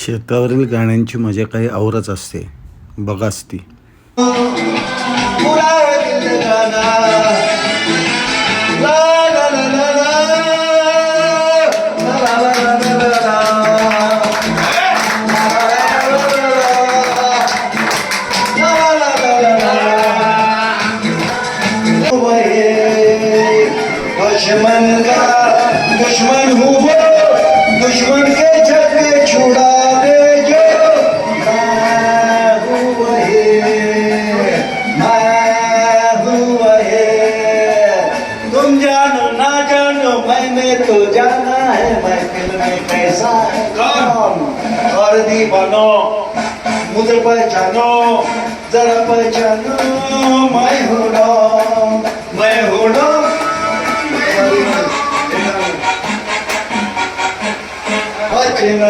शेतावरील गाण्यांची मजा काही औरच असते. बघाच ती. दुश्मन हूँ वो, दुश्मन के जग में छुड़ा दे जो। मैं हूँ वही, मैं हूँ वही। तुम जानो ना जानो मैंने तो जाना है महफिल में कैसा है कौन। और दीवानो मुझे पहचानो, जरा पहचानो, मैं हूँ ना, मैं हूँ ना। Watching